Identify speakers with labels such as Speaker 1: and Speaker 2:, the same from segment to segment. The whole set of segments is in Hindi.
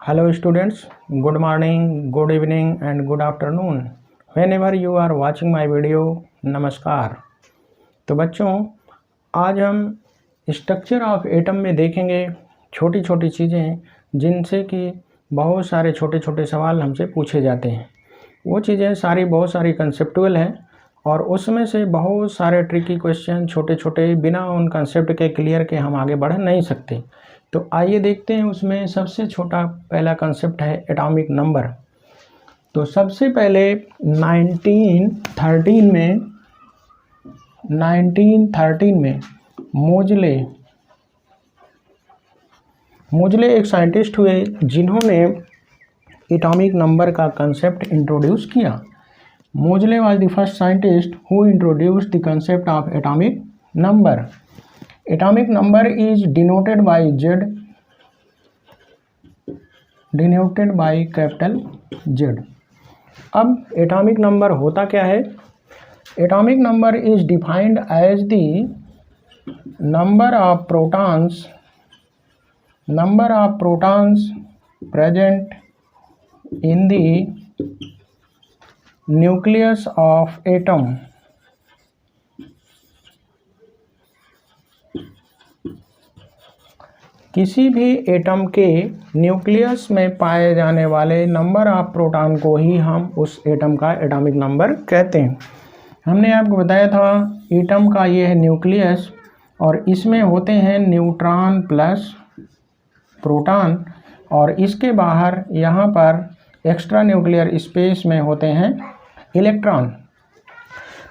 Speaker 1: Hello students, good morning, good evening and good afternoon. Whenever you are watching my video, नमस्कार। तो बच्चों आज हम स्ट्रक्चर ऑफ एटम में देखेंगे छोटी छोटी चीज़ें जिनसे कि बहुत सारे छोटे छोटे सवाल हमसे पूछे जाते हैं। वो चीज़ें सारी बहुत सारी कंसेप्चुअल हैं और उसमें से बहुत सारे ट्रिकी क्वेश्चन छोटे छोटे बिना उन कंसेप्ट के क्लियर के हम आगे बढ़ नहीं सकते। तो आइए देखते हैं। उसमें सबसे छोटा पहला कंसेप्ट है एटॉमिक नंबर। तो सबसे पहले 1913 में मोजले एक साइंटिस्ट हुए जिन्होंने एटॉमिक नंबर का कंसेप्ट इंट्रोड्यूस किया। Moseley was the first scientist who introduced the concept of atomic number. Atomic number is denoted by capital Z। अब एटॉमिक नंबर होता क्या है? Atomic number is defined as the number of protons present in the nucleus of atom. किसी भी एटम के न्यूक्लियस में पाए जाने वाले नंबर ऑफ प्रोटॉन को ही हम उस एटम का एटॉमिक नंबर कहते हैं। हमने आपको बताया था एटम का ये है न्यूक्लियस और इसमें होते हैं न्यूट्रॉन प्लस प्रोटॉन और इसके बाहर यहाँ पर एक्स्ट्रा न्यूक्लियर स्पेस में होते हैं इलेक्ट्रॉन।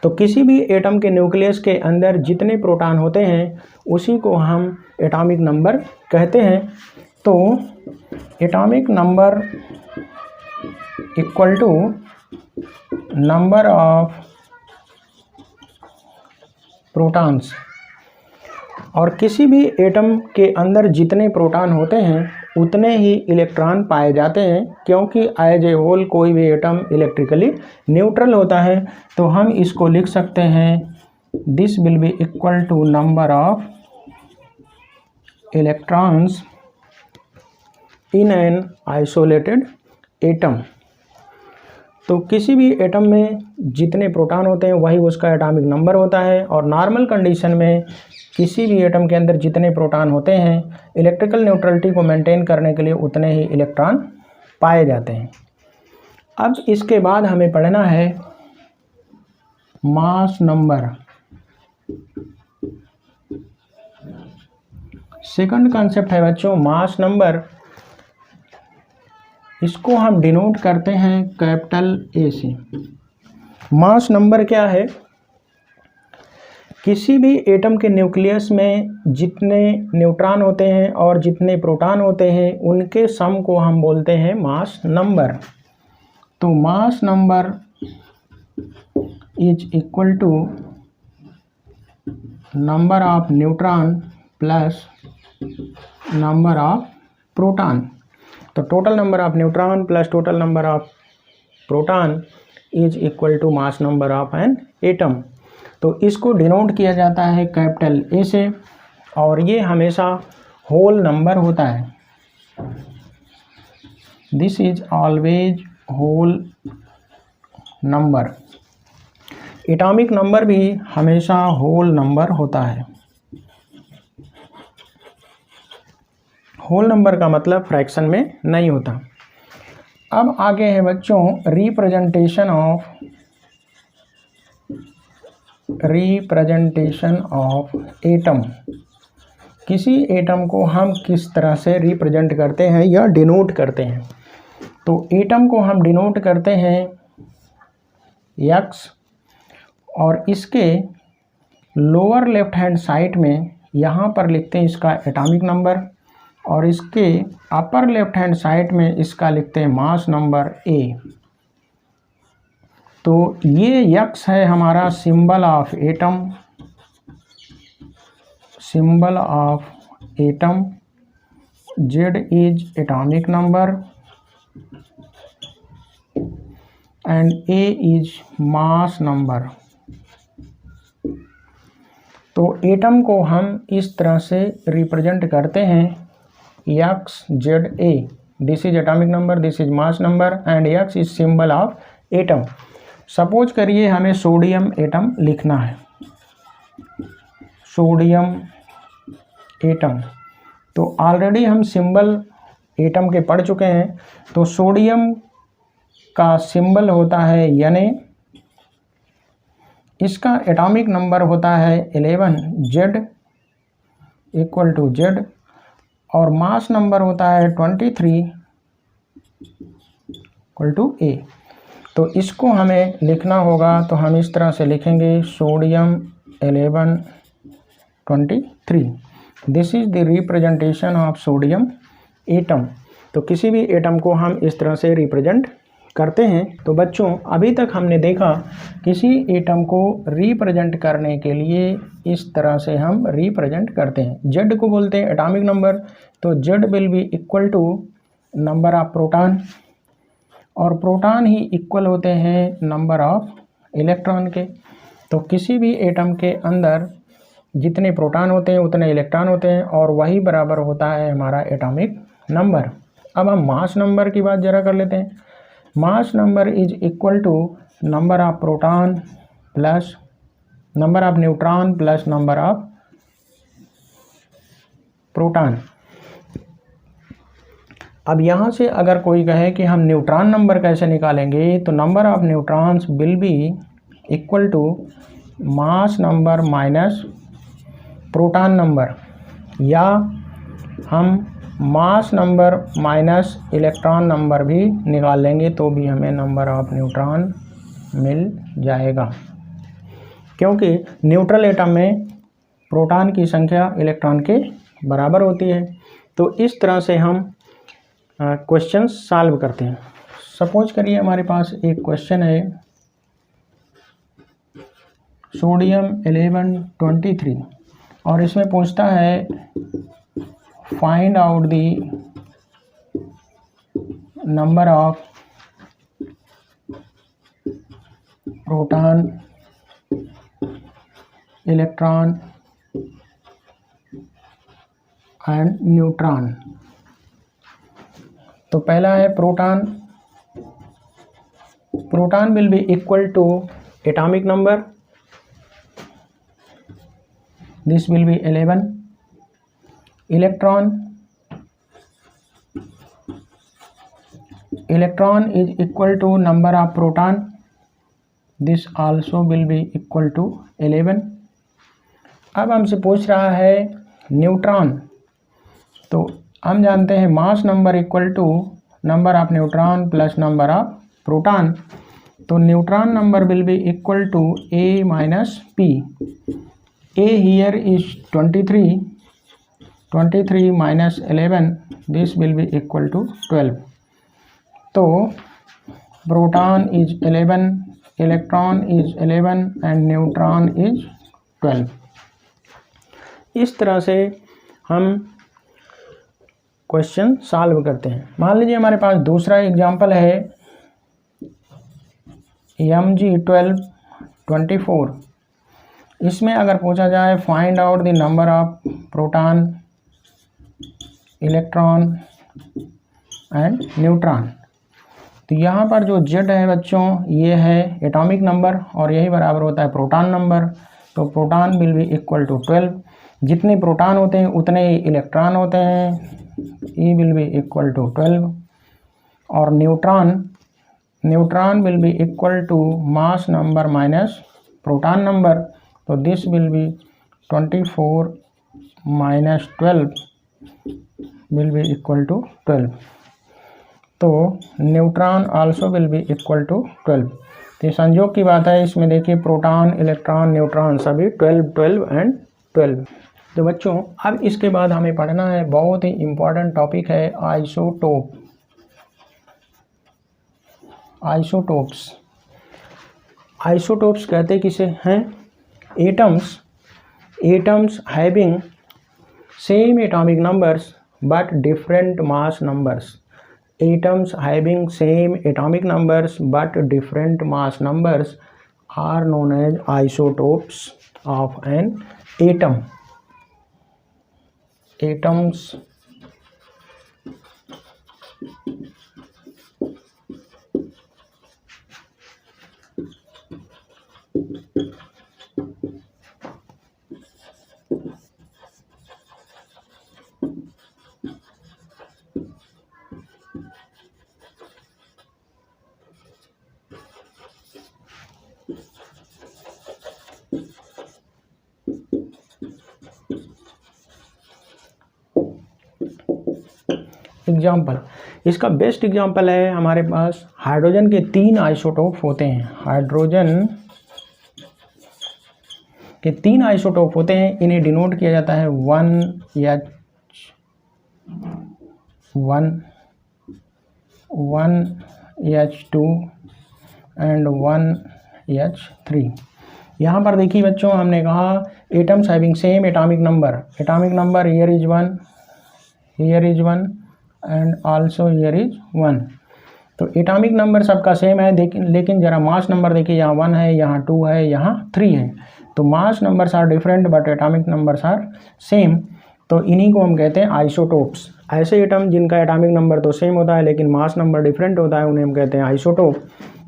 Speaker 1: तो किसी भी एटम के न्यूक्लियस के अंदर जितने प्रोटॉन होते हैं उसी को हम एटॉमिक नंबर कहते हैं। तो atomic number equal to number of protons. और किसी भी एटम के अंदर जितने प्रोटॉन होते हैं उतने ही इलेक्ट्रॉन पाए जाते हैं, क्योंकि एज ए होल कोई भी एटम इलेक्ट्रिकली न्यूट्रल होता है। तो हम इसको लिख सकते हैं this will be equal to number of electrons in an isolated atom. तो किसी भी एटम में जितने प्रोटॉन होते हैं वही उसका एटॉमिक नंबर होता है। और नॉर्मल कंडीशन में किसी भी एटम के अंदर जितने प्रोटॉन होते हैं इलेक्ट्रिकल न्यूट्रलिटी को मेंटेन करने के लिए उतने ही इलेक्ट्रॉन पाए जाते हैं। अब इसके बाद हमें पढ़ना है मास नंबर। सेकंड कॉन्सेप्ट है बच्चों मास नंबर। इसको हम डिनोट करते हैं कैपिटल ए से। मास नंबर क्या है? किसी भी एटम के न्यूक्लियस में जितने न्यूट्रॉन होते हैं और जितने प्रोटॉन होते हैं उनके सम को हम बोलते हैं मास नंबर। तो mass number is equal to number of neutron plus number of proton. तो total number of neutron plus total number of proton is equal to mass number of an atom. तो इसको डिनोट किया जाता है कैपिटल ए से और ये हमेशा होल नंबर होता है। This is always whole number. Atomic number भी हमेशा होल नंबर होता है। होल नंबर का मतलब फ्रैक्शन में नहीं होता। अब आगे है बच्चों रिप्रेजेंटेशन ऑफ एटम। किसी एटम को हम किस तरह से रिप्रेजेंट करते हैं या डिनोट करते हैं? तो एटम को हम डिनोट करते हैं एक्स और इसके लोअर लेफ्ट हैंड साइड में यहाँ पर लिखते हैं इसका एटॉमिक नंबर और इसके अपर लेफ्ट हैंड साइड में इसका लिखते हैं मास नंबर ए। तो ये यक्स है हमारा symbol of atom. Z is atomic number and A is mass number. तो एटम को हम इस तरह से रिप्रेजेंट करते हैं x Z A. This is atomic number, this is mass number and x is symbol of atom. Suppose करिए हमें सोडियम एटम लिखना है, सोडियम एटम, तो ऑलरेडी हम सिंबल एटम के पढ़ चुके हैं। तो सोडियम का सिंबल होता है Na, इसका एटॉमिक नंबर होता है 11, Z इक्वल टू Z, और मास नंबर होता है 23 इक्वल टू A। तो इसको हमें लिखना होगा, तो हम इस तरह से लिखेंगे sodium 11 23। This is the representation of sodium atom. तो किसी भी एटम को हम इस तरह से रिप्रेजेंट करते हैं। तो बच्चों अभी तक हमने देखा किसी एटम को रिप्रेजेंट करने के लिए इस तरह से हम रिप्रेजेंट करते हैं। जेड को बोलते हैं एटॉमिक नंबर, तो Z will be equal to number of proton, और प्रोटॉन ही इक्वल होते हैं नंबर ऑफ इलेक्ट्रॉन के। तो किसी भी एटम के अंदर जितने प्रोटॉन होते हैं उतने इलेक्ट्रॉन होते हैं, और वही बराबर होता है हमारा एटॉमिक नंबर। अब हम मास नंबर की बात जरा कर लेते हैं। Mass number is equal to number of proton plus number of neutron plus number of proton. अब यहाँ से अगर कोई कहे कि हम न्यूट्रॉन नंबर कैसे निकालेंगे, तो number of neutrons will be equal to mass number minus proton number, या हम mass number minus electron number भी निकाल लेंगे तो भी हमें नंबर ऑफ न्यूट्रॉन मिल जाएगा, क्योंकि न्यूट्रल एटम में प्रोटॉन की संख्या इलेक्ट्रॉन के बराबर होती है। तो इस तरह से हम क्वेश्चन सॉल्व करते हैं। सपोज करिए हमारे पास एक क्वेश्चन है सोडियम 1123, और इसमें पूछता है find out the number of proton, electron and neutron. तो पहला है proton, proton will be equal to atomic number, this will be 11। Electron, electron is equal to number of proton, this also will be equal to 11। अब हमसे पूछ रहा है न्यूट्रॉन, तो हम जानते हैं mass number equal to number of neutron plus number of proton. तो neutron number will be equal to A minus P। A here is 23, 23 minus 11, this will be equal to 12। तो proton is 11, electron is 11 and neutron is 12। इस तरह से हम क्वेश्चन सॉल्व करते हैं। मान लीजिए हमारे पास दूसरा एग्जांपल है Mg1224। इसमें अगर पूछा जाए find out the number of proton, electron and neutron. तो यहाँ पर जो Z है बच्चों, ये है एटॉमिक नंबर, और यही बराबर होता है प्रोटॉन नंबर। तो proton will be equal to 12। जितने प्रोटॉन होते हैं उतने ही इलेक्ट्रॉन होते हैं, E will be equal to 12। और neutron will be equal to mass number minus proton number, तो this will be 24 minus 12 will be equal to 12। तो neutron also will be equal to 12। तो संयोग की बात है, इसमें देखिए प्रोटॉन, इलेक्ट्रॉन, न्यूट्रॉन सभी 12, 12 एंड 12। तो बच्चों अब इसके बाद हमें पढ़ना है, बहुत ही इम्पोर्टेंट टॉपिक है आइसोटोप। आइसोटोप्स, आइसोटोप्स कहते किसे हैं? Atoms having same atomic numbers but different mass numbers. Atoms having same atomic numbers but different mass numbers are known as isotopes of an atom. Atoms example, इसका बेस्ट एग्जाम्पल है हमारे पास हाइड्रोजन के 3 आइसोटोप होते हैं। हाइड्रोजन के 3 आइसोटोप होते हैं, इन्हें डिनोट किया जाता है 1H2 एंड 1H3। यहाँ पर देखिए बच्चों, हमने कहा atoms having same atomic number, here is 1, here is 1 and also here is 1। तो एटॉमिक नंबर सबका सेम है, लेकिन जरा मास नंबर देखिए, यहाँ 1 है, यहाँ 2 है, यहाँ 3 है। तो mass numbers are different but atomic numbers are same. तो इन्हीं को हम कहते हैं आइसोटोप्स। ऐसे एटम जिनका एटॉमिक नंबर तो सेम होता है लेकिन मास नंबर डिफरेंट होता है, उन्हें हम कहते हैं आइसोटोप।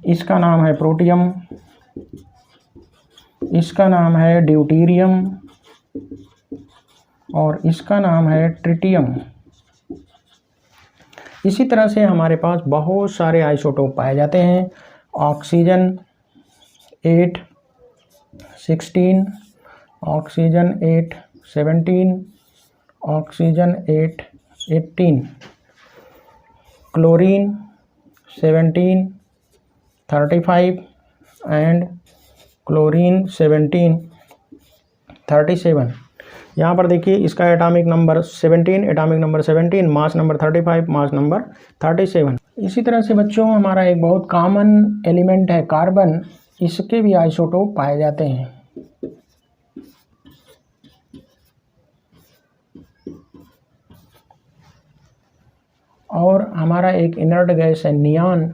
Speaker 1: इसका नाम है प्रोटियम, इसका नाम है ड्यूटेरियम और इसका नाम है ट्रिटियम। इसी तरह से हमारे पास बहुत सारे आइसोटोप पाए जाते हैं। Oxygen 8-16, oxygen 8-17, oxygen 8-18, chlorine 17-35 and chlorine 17-37। यहाँ पर देखिए इसका atomic number 17, mass number 35, mass number 37। इसी तरह से बच्चों हमारा एक बहुत कॉमन एलिमेंट है कार्बन, इसके भी आइसोटोप पाए जाते हैं। और हमारा एक इनर्ट गैस है नियॉन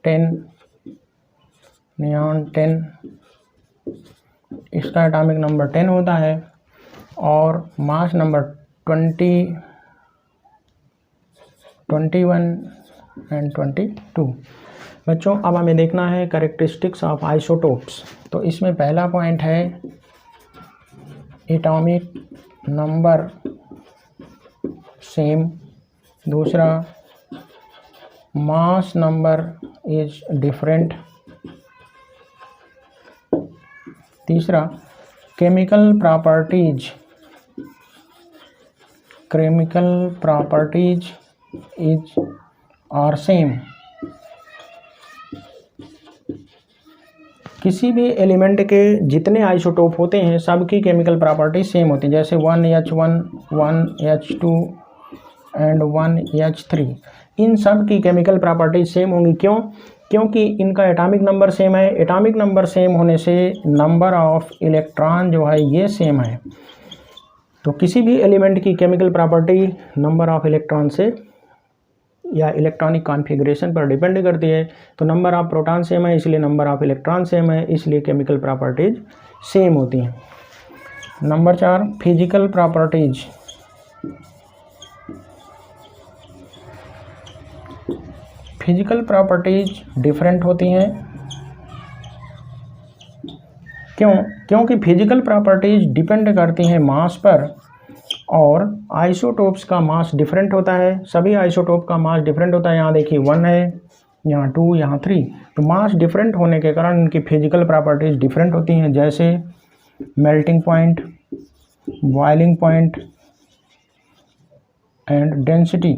Speaker 1: 10, इसका एटॉमिक नंबर 10 होता है और मास नंबर 20, 21 एंड 22। बच्चों अब हमें देखना है कैरेक्टरिस्टिक्स ऑफ आइसोटोप्स। तो इसमें पहला पॉइंट है एटॉमिक नंबर सेम, दूसरा मास नंबर इज डिफरेंट, तीसरा chemical properties is are same. किसी भी एलिमेंट के जितने आइसोटोप होते हैं सबकी केमिकल प्रॉपर्टीज सेम होती हैं। जैसे 1H1, 1H2 एंड 1H3, इन सब की केमिकल प्रॉपर्टीज सेम होंगी। क्यों? क्योंकि इनका एटॉमिक नंबर सेम है। एटॉमिक नंबर सेम होने से नंबर ऑफ इलेक्ट्रॉन जो है ये सेम है। तो किसी भी एलिमेंट की chemical property number of electron से या इलेक्ट्रॉनिक कॉन्फ़िगरेशन पर डिपेंड करती है। तो नंबर ऑफ प्रोटॉन सेम है इसलिए नंबर ऑफ इलेक्ट्रॉन सेम है, इसलिए केमिकल प्रॉपर्टीज सेम होती हैं। Number 4 physical properties. Physical properties different होती हैं। क्यों? क्योंकि फिजिकल प्रॉपर्टीज डिपेंड करती हैं मास पर और आइसोटोप्स का मास डिफरेंट होता है। सभी आइसोटोप का मास डिफरेंट होता है। यहाँ देखिए 1 है, यहाँ 2, यहाँ 3। तो मास डिफरेंट होने के कारण इनकी फिजिकल प्रॉपर्टीज डिफरेंट होती हैं, जैसे melting point, boiling point and density.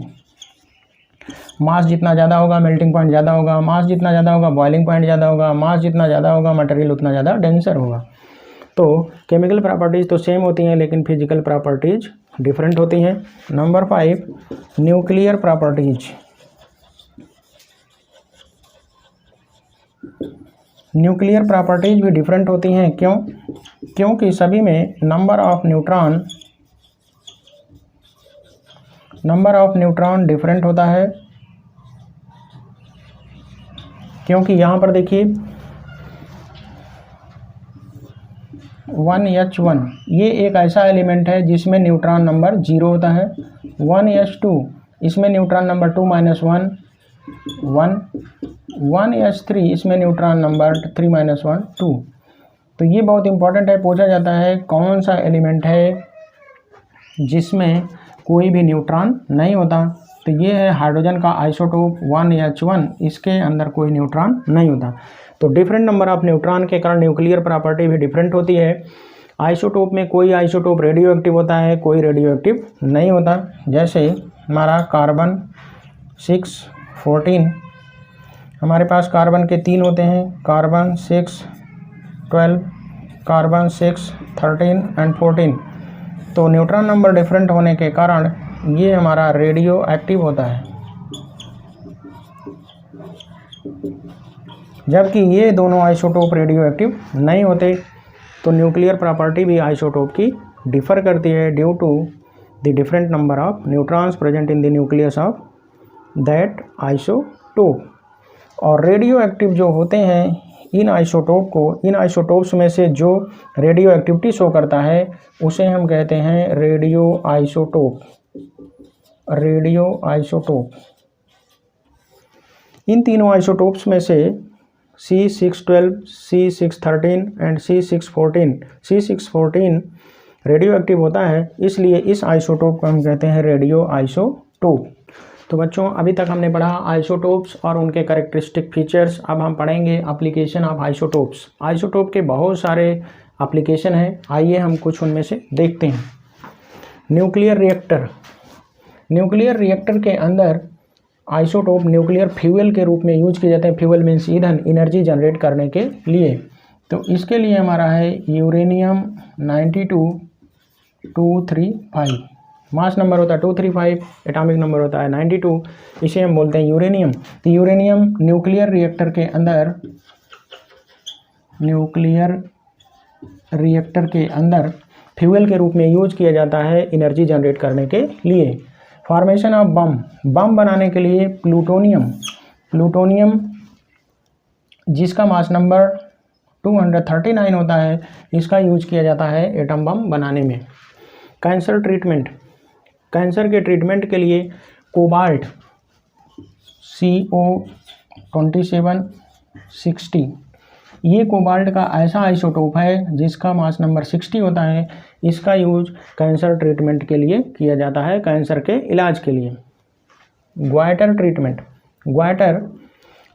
Speaker 1: Mass जितना ज़्यादा होगा मेल्टिंग पॉइंट ज़्यादा होगा, मास जितना ज़्यादा होगा बॉइलिंग पॉइंट ज़्यादा होगा, मास जितना ज़्यादा होगा मटेरियल उतना ज़्यादा डेंसर होगा। तो केमिकल प्रॉपर्टीज़ तो सेम होती हैं लेकिन फिजिकल प्रॉपर्टीज़ डिफरेंट होती हैं। Number 5 nuclear properties. Nuclear properties भी डिफरेंट होती हैं। क्यों? क्योंकि सभी में नंबर ऑफ न्यूट्रॉन डिफरेंट होता है। क्योंकि यहाँ पर देखिए 1H1 ये एक ऐसा एलिमेंट है जिसमें न्यूट्रॉन नंबर 0 होता है। 1H2 इसमें न्यूट्रॉन नंबर 2 - 1 1। 1H3 इसमें न्यूट्रॉन नंबर 3 - 1 2। तो ये बहुत इंपॉर्टेंट है, पूछा जाता है कौन सा एलिमेंट है जिसमें कोई भी न्यूट्रॉन नहीं होता। तो ये है हाइड्रोजन का आइसोटोप 1H1, इसके अंदर कोई न्यूट्रॉन नहीं होता। तो डिफरेंट नंबर ऑफ न्यूट्रॉन के कारण न्यूक्लियर प्रॉपर्टी भी डिफरेंट होती है। आइसोटोप में कोई आइसोटोप रेडियो एक्टिव होता है, कोई रेडियो एक्टिव नहीं होता। जैसे हमारा कार्बन 614, हमारे पास कार्बन के 3 होते हैं, कार्बन 6 12, कार्बन 6 13 एंड 14। तो न्यूट्रॉन नंबर डिफरेंट होने के कारण ये हमारा रेडियो एक्टिव होता है, जबकि ये दोनों आइसोटोप रेडियो एक्टिव नहीं होते। तो न्यूक्लियर प्रॉपर्टी भी आइसोटोप की डिफर करती है due to the different number of neutrons present in the nucleus of that isotope. और रेडियो एक्टिव जो होते हैं इन आइसोटोप्स में से जो रेडियो एक्टिविटी शो करता है उसे हम कहते हैं रेडियो आइसोटोप। इन तीनों आइसोटोप्स में से C612, C613 and C614 radio active होता है, इसलिए इस आइसोटोप को हम कहते हैं रेडियो आइसोटोप। तो बच्चों अभी तक हमने पढ़ा आइसोटोप्स और उनके कैरेक्टरिस्टिक फीचर्स। अब हम पढ़ेंगे एप्लीकेशन ऑफ आइसोटोप्स। आइसोटोप के बहुत सारे एप्लीकेशन हैं, आइए हम कुछ उनमें से देखते हैं। न्यूक्लियर रिएक्टर के अंदर आइसोटोप न्यूक्लियर फ्यूल के रूप में यूज किए जाते हैं। फ्यूल मीन्स ईंधन, एनर्जी जनरेट करने के लिए। तो इसके लिए हमारा है यूरेनियम 92-235, मास नंबर होता है 235, एटॉमिक नंबर होता है 92, इसे हम बोलते हैं यूरेनियम। तो यूरेनियम न्यूक्लियर रिएक्टर के अंदर फ्यूल के रूप में यूज किया जाता है एनर्जी जनरेट करने के लिए। फॉर्मेशन ऑफ बम बनाने के लिए प्लूटोनियम जिसका मास नंबर 239 होता है, इसका यूज किया जाता है एटम बम बनाने में। कैंसर के ट्रीटमेंट के लिए कोबाल्ट CO2760, ये कोबाल्ट का ऐसा आइसोटोप है जिसका मास नंबर 60 होता है, इसका यूज कैंसर ट्रीटमेंट के लिए किया जाता है, कैंसर के इलाज के लिए। ग्वाइटर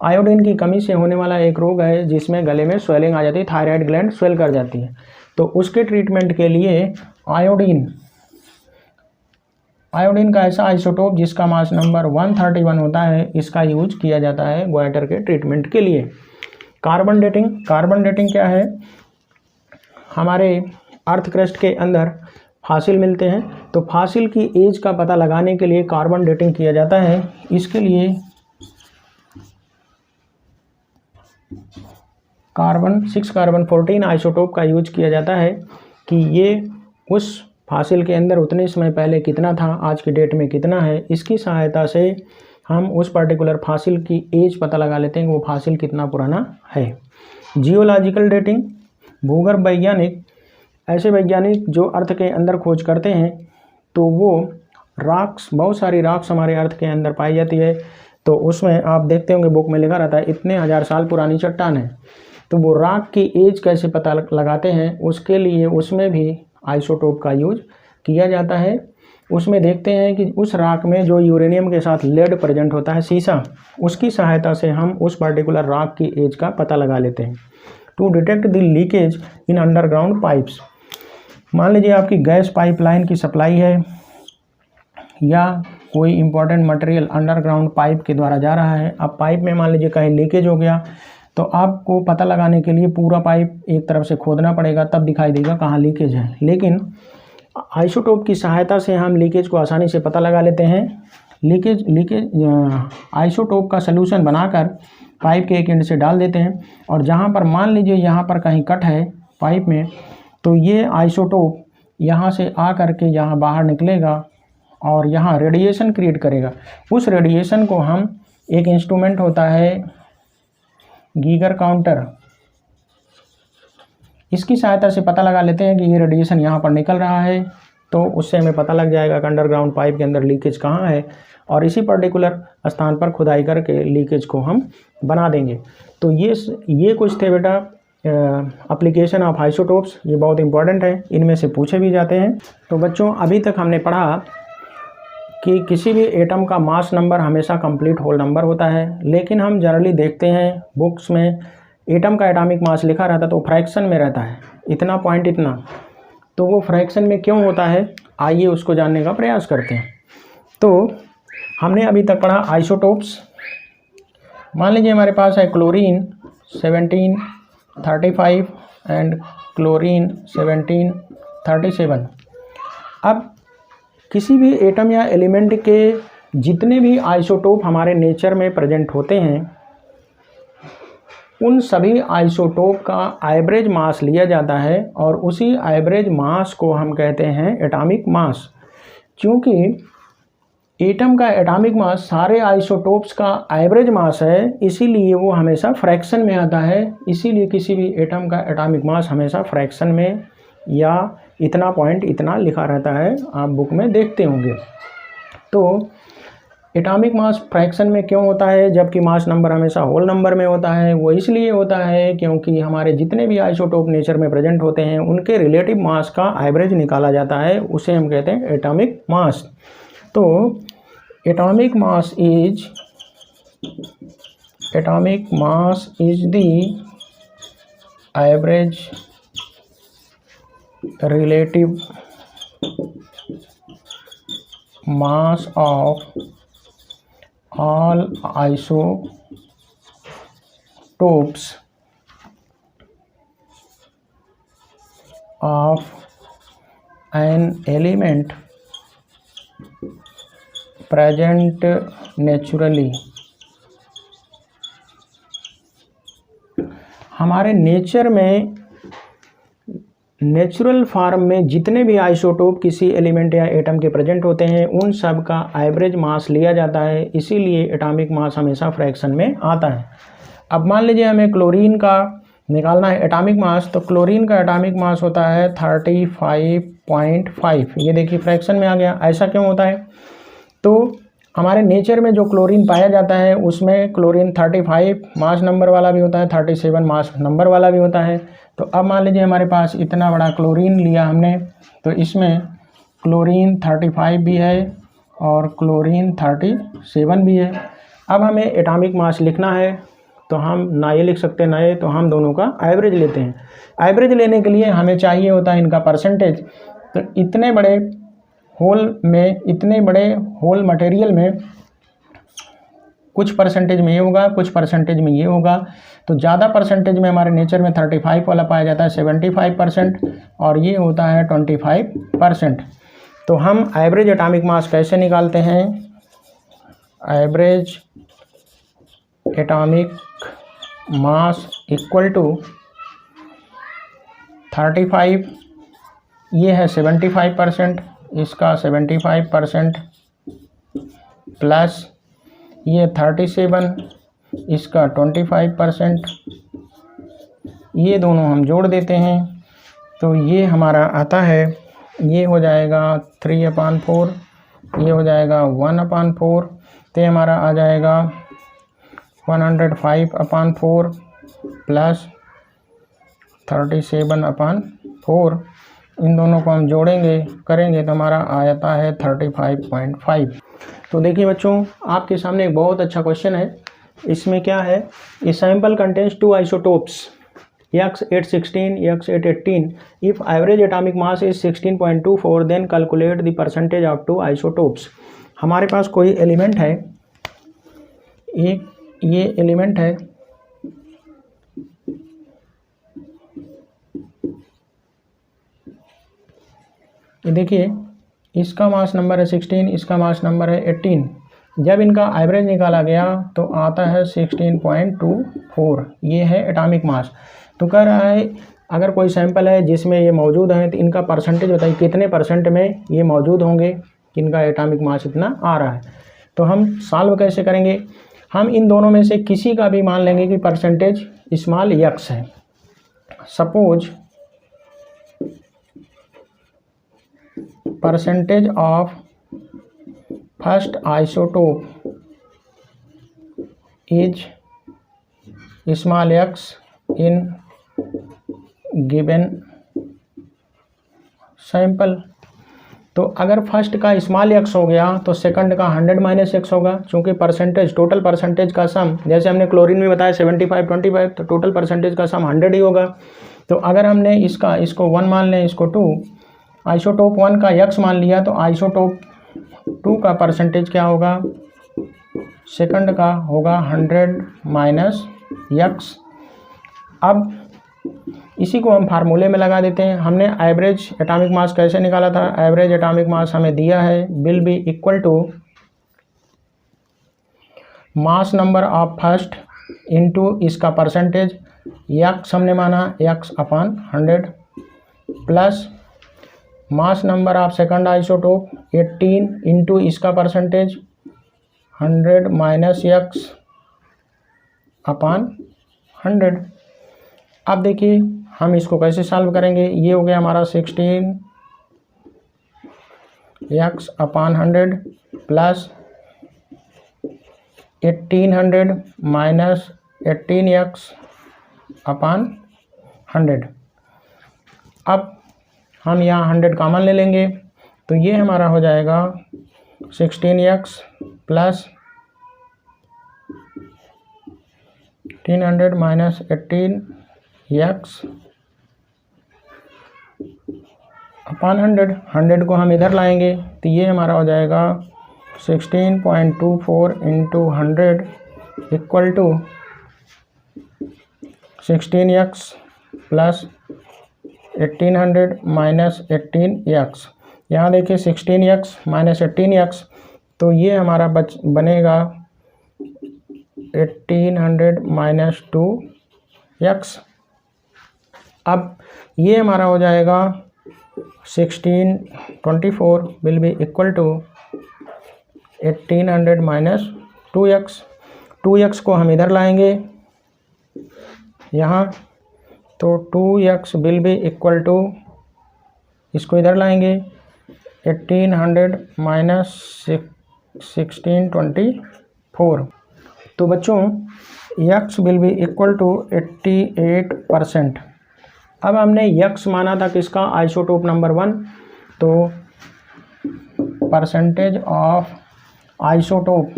Speaker 1: आयोडीन की कमी से होने वाला एक रोग है जिसमें गले में स्वेलिंग आ जाती है, थायराइड ग्लैंड स्वेल कर जाती है। तो उसके ट्रीटमेंट के लिए आयोडीन का ऐसा आइसोटोप जिसका मास नंबर 131 होता है, इसका यूज किया जाता है ग्वाइटर के ट्रीटमेंट के लिए। कार्बन डेटिंग क्या है? हमारे अर्थ क्रस्ट के अंदर फॉसिल मिलते हैं, तो फॉसिल की एज का पता लगाने के लिए कार्बन डेटिंग किया जाता है। इसके लिए कार्बन 14 आइसोटोप का यूज किया जाता है कि ये उस फॉसिल के अंदर उतने समय पहले कितना था, आज की डेट में कितना है, इसकी सहायता से हम उस पर्टिकुलर फॉसिल की एज पता लगा लेते हैं कि वो फॉसिल कितना पुराना है। जियोलॉजिकल डेटिंग, भूगर्भ वैज्ञानिक, ऐसे वैज्ञानिक जो अर्थ के अंदर खोज करते हैं, तो वो रॉक्स, बहुत सारी रॉक्स हमारे अर्थ के अंदर पाई जाती है, तो उसमें आप देखते होंगे बुक में लिखा रहता है इतने हज़ार साल पुरानी चट्टान है। तो वो रॉक की एज कैसे पता लगाते हैं, उसके लिए उसमें भी आइसोटोप का यूज किया जाता है। उसमें देखते हैं कि उस रॉक में जो यूरेनियम के साथ लेड प्रेजेंट होता है, सीसा, उसकी सहायता से हम उस पर्टिकुलर रॉक की एज का पता लगा लेते हैं। To detect the leakage in underground pipes, मान लीजिए आपकी गैस पाइपलाइन की सप्लाई है या कोई इंपॉर्टेंट मटेरियल अंडरग्राउंड पाइप के द्वारा जा रहा है। अब पाइप में मान लीजिए कहीं लीकेज हो गया, तो आपको पता लगाने के लिए पूरा पाइप एक तरफ से खोदना पड़ेगा, तब दिखाई देगा कहाँ लीकेज है। लेकिन आइसोटोप की सहायता से हम लीकेज को आसानी से पता लगा लेते हैं। लीकेज आइसोटोप का सलूशन बनाकर पाइप के एक एंड से डाल देते हैं, और जहाँ पर मान लीजिए यहाँ पर कहीं कट है पाइप में, तो ये आइसोटोप यहाँ से आ करके यहाँ बाहर निकलेगा और यहाँ रेडिएशन क्रिएट करेगा। उस रेडिएशन को हम, एक इंस्ट्रूमेंट होता है गीगर काउंटर, इसकी सहायता से पता लगा लेते हैं कि ये रेडिएशन यहाँ पर निकल रहा है, तो उससे हमें पता लग जाएगा कि अंडरग्राउंड पाइप के अंदर लीकेज कहाँ है, और इसी पर्टिकुलर स्थान पर खुदाई करके लीकेज को हम बना देंगे। तो ये कुछ थे बेटा एप्लीकेशन ऑफ आइसोटोप्स, ये बहुत इंपॉर्टेंट है, इनमें से पूछे भी जाते हैं। तो बच्चों अभी तक हमने पढ़ा कि किसी भी एटम का मास नंबर हमेशा कंप्लीट होल नंबर होता है, लेकिन हम जनरली देखते हैं बुक्स में एटम का एटॉमिक मास लिखा रहता है तो फ्रैक्शन में रहता है, इतना पॉइंट इतना, तो वो फ्रैक्शन में क्यों होता है, आइए उसको जानने का प्रयास करते हैं। तो हमने अभी तक पढ़ा आइसोटोप्स। मान लीजिए हमारे पास है क्लोरीन 1735 एंड क्लोरीन 1737। अब किसी भी एटम या एलिमेंट के जितने भी आइसोटोप हमारे नेचर में प्रेजेंट होते हैं, उन सभी आइसोटोप का एवरेज मास लिया जाता है और उसी एवरेज मास को हम कहते हैं एटॉमिक मास। क्योंकि एटम का एटॉमिक मास सारे आइसोटोप्स का एवरेज मास है, इसीलिए वो हमेशा फ्रैक्शन में आता है। इसीलिए किसी भी एटम का एटॉमिक मास हमेशा फ्रैक्शन में या इतना पॉइंट इतना लिखा रहता है, आप बुक में देखते होंगे। तो एटॉमिक मास फ्रैक्शन में क्यों होता है जबकि मास नंबर हमेशा होल नंबर में होता है? वो इसलिए होता है क्योंकि हमारे जितने भी आइसोटोप नेचर में प्रेजेंट होते हैं उनके रिलेटिव मास का एवरेज निकाला जाता है, उसे हम कहते हैं एटॉमिक मास। तो atomic mass is the average relative mass of all isotopes of an element present naturally। हमारे नेचर में नेचुरल फॉर्म में जितने भी आइसोटोप किसी एलिमेंट या एटम के प्रेजेंट होते हैं उन सब का एवरेज मास लिया जाता है, इसीलिए एटॉमिक मास हमेशा फ्रैक्शन में आता है। अब मान लीजिए हमें क्लोरीन का निकालना है एटॉमिक मास, तो क्लोरीन का एटॉमिक मास होता है 35.5। ये देखिए फ्रैक्शन में आ गया। ऐसा क्यों होता है? तो हमारे नेचर में जो क्लोरीन पाया जाता है उसमें क्लोरीन 35 मास नंबर वाला भी होता है, 37 मास नंबर वाला भी होता है। तो अब मान लीजिए हमारे पास इतना बड़ा क्लोरीन लिया हमने, तो इसमें क्लोरीन 35 भी है और क्लोरीन 37 भी है। अब हमें एटॉमिक मास लिखना है, तो हम ना ये लिख सकते ना ये, तो हम दोनों का एवरेज लेते हैं। एवरेज लेने के लिए हमें चाहिए होता है इनका परसेंटेज। तो इतने बड़े होल में, इतने बड़े होल मटेरियल में कुछ परसेंटेज में ये होगा, कुछ परसेंटेज में ये होगा। तो ज़्यादा परसेंटेज में हमारे नेचर में 35 वाला पाया जाता है 75%, और ये होता है 25%। तो हम एवरेज एटॉमिक मास कैसे निकालते हैं? Average atomic mass equal to 35, ये है 75%, इसका 75% प्लस ये 37, इसका 25%, ये दोनों हम जोड़ देते हैं तो ये हमारा आता है, ये हो जाएगा 3/4, ये हो जाएगा 1/4, तो हमारा आ जाएगा 105/4 प्लस 37/4। इन दोनों को हम जोड़ेंगे करेंगे तो हमारा आ जाता है 35.5। तो देखिए बच्चों, आपके सामने एक बहुत अच्छा क्वेश्चन है। इसमें क्या है? A sample contains 2 isotopes X816, X818। If average atomic mass is 16.24 then calculate the percentage of 2 isotopes. हमारे पास कोई एलिमेंट है, एक ये एलिमेंट है, ये देखिए इसका मास नंबर है 16, इसका मास नंबर है 18। जब इनका एवरेज निकाला गया तो आता है 16.24, ये है एटॉमिक मास। तो कह रहा है अगर कोई सैंपल है जिसमें ये मौजूद है तो इनका परसेंटेज बताइए कितने परसेंट में ये मौजूद होंगे कि इनका एटॉमिक मास इतना आ रहा है। तो हम सॉल्व कैसे करेंगे? हम इन दोनों में से किसी का भी मान लेंगे कि परसेंटेज स्मॉल x है। Suppose percentage of first isotope is small x in given sample. तो अगर फर्स्ट का स्मॉल x हो गया तो सेकंड का 100 माइनस x होगा, क्योंकि परसेंटेज टोटल परसेंटेज का सम, जैसे हमने क्लोरीन में बताया 75 25, तो टोटल परसेंटेज का सम 100 ही होगा। तो अगर हमने इसको 1 मान लें, इसको 2, आइसोटोप 1 का x मान लिया, तो आइसोटोप 2 का परसेंटेज क्या होगा, सेकंड का होगा 100 माइनस x। अब इसी को हम फार्मूले में लगा देते हैं। हमने एवरेज एटॉमिक मास कैसे निकाला था, एवरेज एटॉमिक मास हमें दिया है will be equal to mass number of first into इसका परसेंटेज, x हमने माना x upon 100 plus mass number of second isotope 18 into इसका परसेंटेज 100 माइनस x अपान 100। अब देखिए हम इसको कैसे सॉल्व करेंगे। ये हो गया हमारा 16 x upon 100 plus 1800 minus 18x अपान 100। अब हम यहाँ 100 कॉमन ले लेंगे, तो ये हमारा हो जाएगा 16x प्लस 1800 माइनस 18x अपान 100 को हम इधर लाएंगे, तो ये हमारा हो जाएगा 16.24 into 100 equal to 16x plus 1800 minus 18x। यहाँ देखिए 16x माइनस 18x, तो ये हमारा बनेगा 1800 माइनस 2x। अब ये हमारा हो जाएगा 1624 will be equal to 1800 minus 2x। 2x को हम इधर लाएंगे यहाँ, तो 2x will be equal to, इसको इधर लाएंगे 1800 माइनस 1624। तो बच्चों x will be equal to 88%। अब हमने x माना था किसका, आइसोटोप नंबर 1, तो percentage of isotope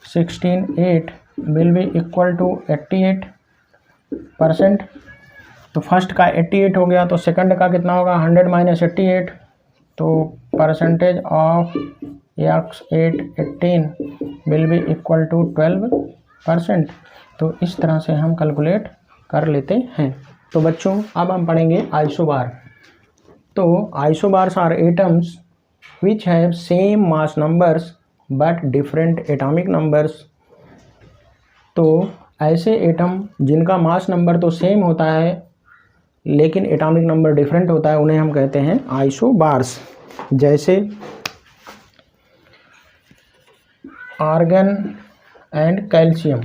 Speaker 1: 16.8 will be equal to 88%। तो फर्स्ट का 88 हो गया, तो सेकंड का कितना होगा 100 माइनस 88, तो percentage of x 18 will be equal to 12%। तो इस तरह से हम कैलकुलेट कर लेते हैं। तो बच्चों अब हम पढ़ेंगे आइसोबार। तो isobars are atoms which have same mass numbers but different atomic numbers. तो ऐसे एटम जिनका मास नंबर तो सेम होता है लेकिन एटॉमिक नंबर डिफरेंट होता है, उन्हें हम कहते हैं आइसोबार्स। जैसे आर्गन एंड कैल्शियम।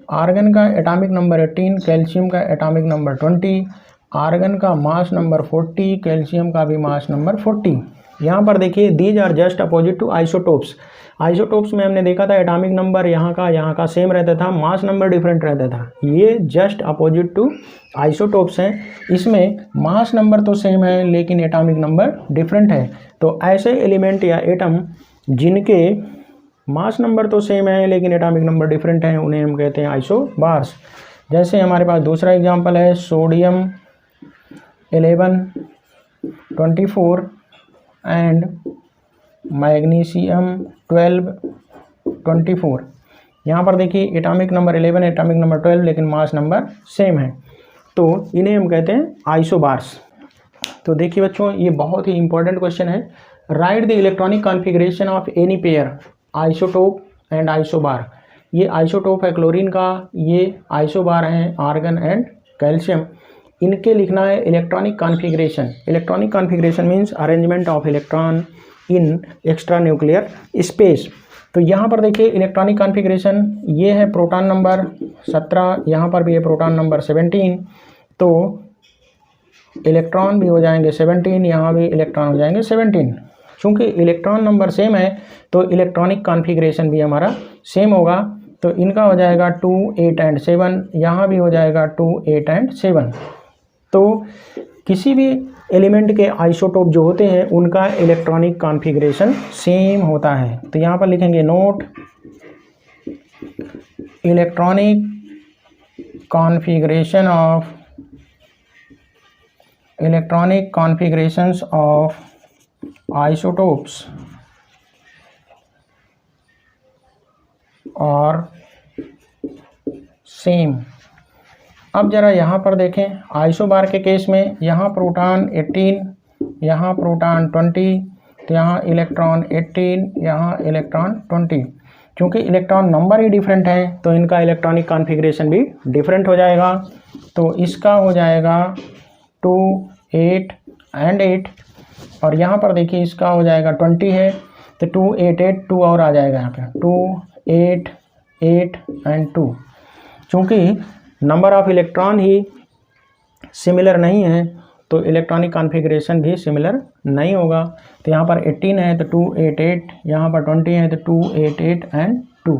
Speaker 1: आर्गन का एटॉमिक नंबर 18, कैल्शियम का एटॉमिक नंबर 20, आर्गन का मास नंबर 40, कैल्शियम का भी मास नंबर 40। यहाँ पर देखिए these are just opposite to isotopes. Isotopes में हमने देखा था एटॉमिक नंबर यहाँ का सेम रहता था, मास नंबर डिफरेंट रहता था। ये जस्ट अपोजिट टू आइसोटोप्स हैं। इसमें मास नंबर तो सेम है लेकिन एटॉमिक नंबर डिफरेंट है। तो ऐसे एलिमेंट या एटम जिनके मास नंबर तो सेम है लेकिन एटॉमिक नंबर डिफरेंट हैं, उन्हें हम कहते हैं आइसोबार्स। जैसे हमारे पास दूसरा एग्जांपल है सोडियम 11 24 एंड मैग्नीशियम 12 24। यहाँ पर देखिए एटॉमिक नंबर 11, एटॉमिक नंबर 12 लेकिन मास नंबर सेम है, तो इन्हें हम कहते हैं आइसोबार्स। तो देखिए बच्चों ये बहुत ही इंपॉर्टेंट क्वेश्चन है। Right the electronic configuration of any pair isotope and isobar. ये आइसोटोप है क्लोरीन का, ये आइसोबार हैं आर्गन एंड कैल्शियम। इनके लिखना है electronic configuration. Electronic configuration means arrangement of electron in extra nuclear space. तो यहाँ पर देखिए इलेक्ट्रॉनिक कॉन्फ़िगरेशन, ये है प्रोटॉन नंबर 17, यहाँ पर भी है प्रोटॉन नंबर 17। तो इलेक्ट्रॉन भी हो जाएंगे 17, यहाँ भी इलेक्ट्रॉन हो जाएंगे 17। चूँकि इलेक्ट्रॉन नंबर सेम है तो इलेक्ट्रॉनिक कॉन्फ़िगरेशन भी हमारा सेम होगा। तो इनका हो जाएगा 2, 8 एंड 7, यहाँ भी हो जाएगा 2, 8 एंड 7। तो किसी भी एलिमेंट के आइसोटोप जो होते हैं उनका इलेक्ट्रॉनिक कॉन्फ़िगरेशन सेम होता है। तो यहाँ पर लिखेंगे note electronic configuration of electronic configurations of isotopes और सेम। अब जरा यहाँ पर देखें आइसोबार के केस में यहाँ प्रोटॉन 18, यहाँ प्रोटॉन 20, तो यहाँ इलेक्ट्रॉन 18, यहाँ इलेक्ट्रॉन 20। क्योंकि इलेक्ट्रॉन नंबर ही डिफरेंट है तो इनका इलेक्ट्रॉनिक कॉन्फ़िगरेशन भी डिफरेंट हो जाएगा। तो इसका हो जाएगा 2, 8 एंड 8, और यहाँ पर देखिए इसका हो जाएगा 20 है तो 2, 8, 8, 2 और आ जाएगा यहाँ पे 2, 8, 8 एंड 2। चूँकि number of electron he similar नहीं है तो इलेक्ट्रॉनिक कॉन्फ़िगरेशन भी सिमिलर नहीं होगा। तो यहाँ पर 18 है तो 2, 8, 8, यहाँ पर 20 है तो 2, 8, 8 एंड 2।